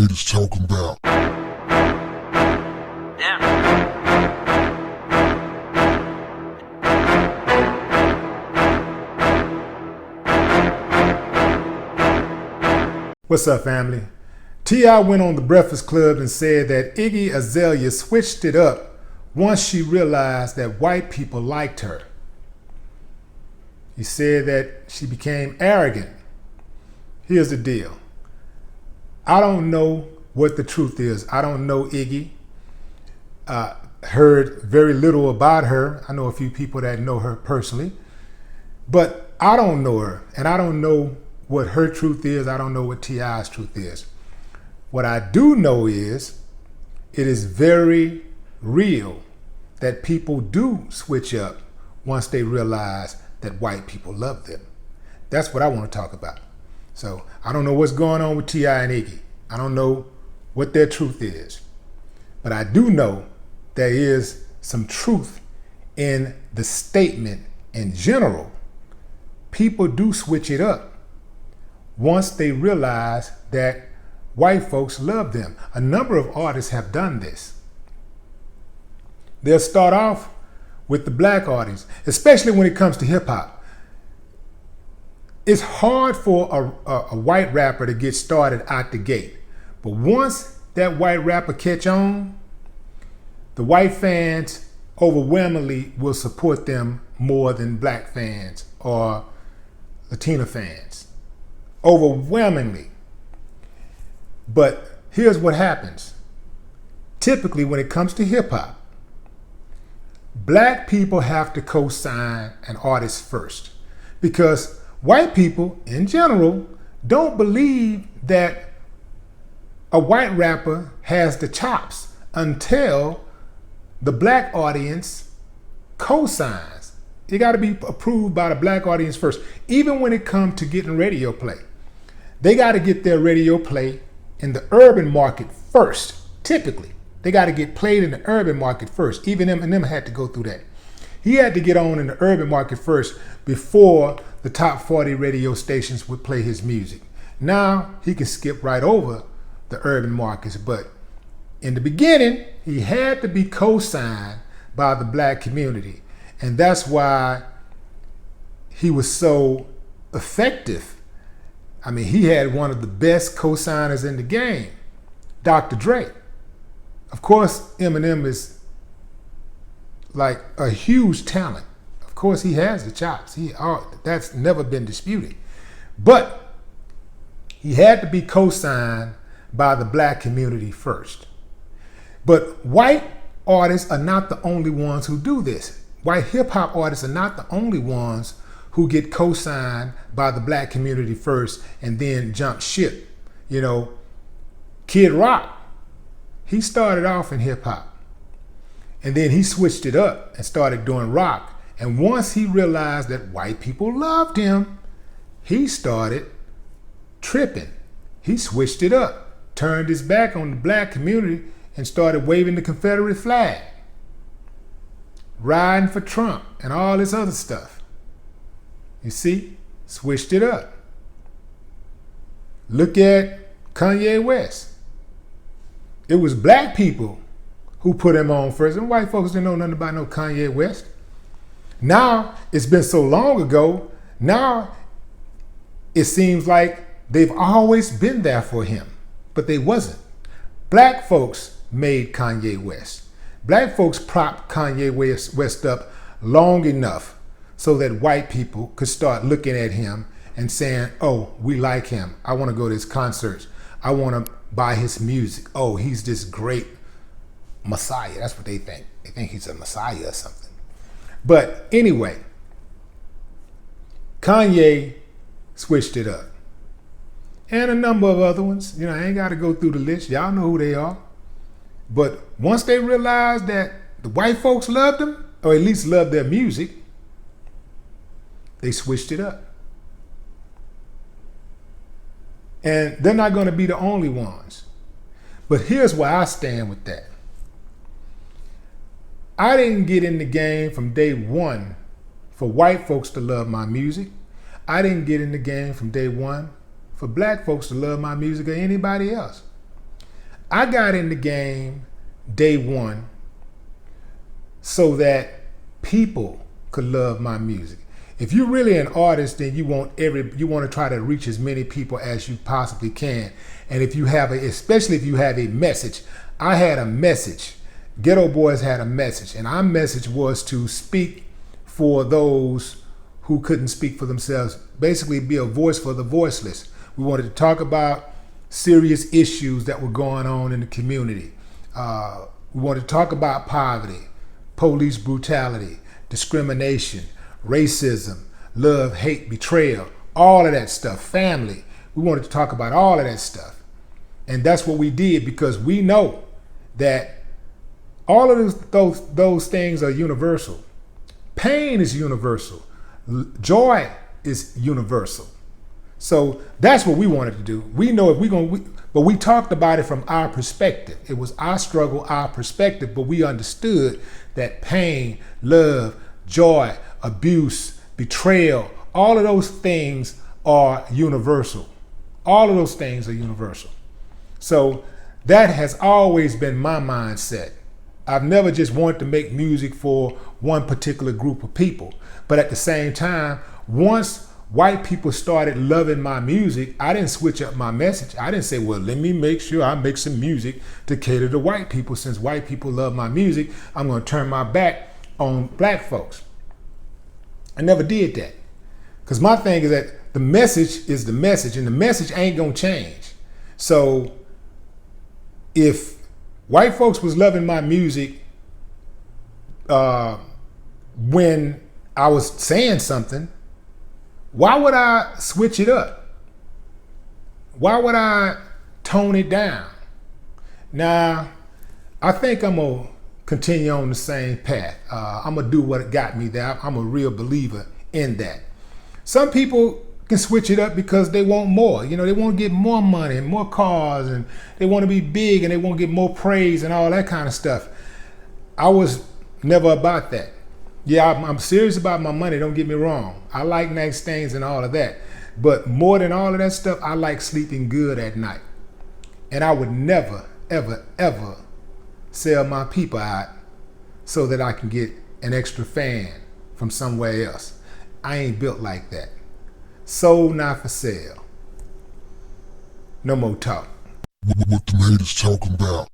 haters talking about. What's up, family? T.I. went on the Breakfast Club and said that Iggy Azalea switched it up once she realized that white people liked her. He said that she became arrogant. Here's the deal. I don't know what the truth is. I don't know Iggy. Heard very little about her. I know a few people that know her personally, but I don't know her, and I don't know what her truth is. I don't know what T.I.'s truth is. What I do know is it is very real that people do switch up once they realize that white people love them. That's what I want to talk about. So I don't know what's going on with T.I. and Iggy. I don't know what their truth is. But I do know there is some truth in the statement in general. People do switch it up once they realize that white folks love them. A number of artists have done this. They'll start off with the black audience, especially when it comes to hip hop. It's hard for a white rapper to get started out the gate. But once that white rapper catch on, the white fans overwhelmingly will support them more than black fans or Latina fans. Overwhelmingly. But here's what happens. Typically, when it comes to hip hop, black people have to co-sign an artist first, because white people in general don't believe that a white rapper has the chops until the black audience co-signs. You got to be approved by the black audience first. Even when it comes to getting radio play, they got to get their radio play in the urban market first. Typically, they got to get played in the urban market first. Even Eminem had to go through that. He had to get on in the urban market first before the top 40 radio stations would play his music. Now he can skip right over the urban markets, but in the beginning, he had to be co-signed by the black community. And that's why he was so effective. I mean, he had one of the best co-signers in the game, Dr. Dre. Of course, Eminem is like a huge talent. Of course, he has the chops. That's never been disputed. But he had to be co-signed by the black community first. But white artists are not the only ones who do this. White hip-hop artists are not the only ones who get co-signed by the black community first and then jump ship. You know, Kid Rock, he started off in hip-hop, and then he switched it up and started doing rock. And once he realized that white people loved him, he started tripping. He switched it up, turned his back on the black community, and started waving the Confederate flag, riding for Trump, and all this other stuff. You see, switched it up. Look at Kanye West. It was black people who put him on first, and white folks didn't know nothing about no Kanye West. Now, it's been so long ago, now it seems like they've always been there for him, but they wasn't. Black folks made Kanye West. Black folks propped Kanye West up long enough so that white people could start looking at him and saying, oh, we like him. I want to go to his concerts. I want to buy his music. Oh, he's this great Messiah. That's what they think. They think he's a Messiah or something. But anyway, Kanye switched it up. And a number of other ones. You know, I ain't got to go through the list. Y'all know who they are. But once they realized that the white folks loved them, or at least loved their music, they switched it up. And they're not going to be the only ones. But here's where I stand with that. I didn't get in the game from day one for white folks to love my music. I didn't get in the game from day one for black folks to love my music or anybody else. I got in the game day one so that people could love my music. If you're really an artist, then you want to try to reach as many people as you possibly can. And if you have especially if you have a message. I had a message. Ghetto Boys had a message, and our message was to speak for those who couldn't speak for themselves. Basically, be a voice for the voiceless. We wanted to talk about serious issues that were going on in the community. We wanted to talk about poverty, police brutality, discrimination, racism, love, hate, betrayal, all of that stuff, family. We wanted to talk about all of that stuff. And that's what we did, because we know that all of those things are universal. Pain is universal. Joy is universal. So that's what we wanted to do. We know if we're going to, but we talked about it from our perspective. It was our struggle, our perspective, but we understood that pain, love, joy, abuse, betrayal, all of those things are universal. All of those things are universal. So that has always been my mindset. I've never just wanted to make music for one particular group of people. But at the same time, once white people started loving my music, I didn't switch up my message. I didn't say, well, let me make sure I make some music to cater to white people. Since white people love my music, I'm going to turn my back on black folks. I never did that. Because my thing is that the message is the message, and the message ain't going to change. So if white folks was loving my music when I was saying something, why would I switch it up? Why would I tone it down? Now, I think I'm going to continue on the same path. I'm going to do what got me there. I'm a real believer in that. Some people can switch it up because they want more. You know, they want to get more money and more cars, and they want to be big, and they want to get more praise and all that kind of stuff. I was never about that. Yeah, I'm serious about my money, don't get me wrong. I like nice things and all of that. But more than all of that stuff, I like sleeping good at night. And I would never, ever, ever sell my people out so that I can get an extra fan from somewhere else. I ain't built like that. Sold, not for sale. No more talk. What the haters talking about?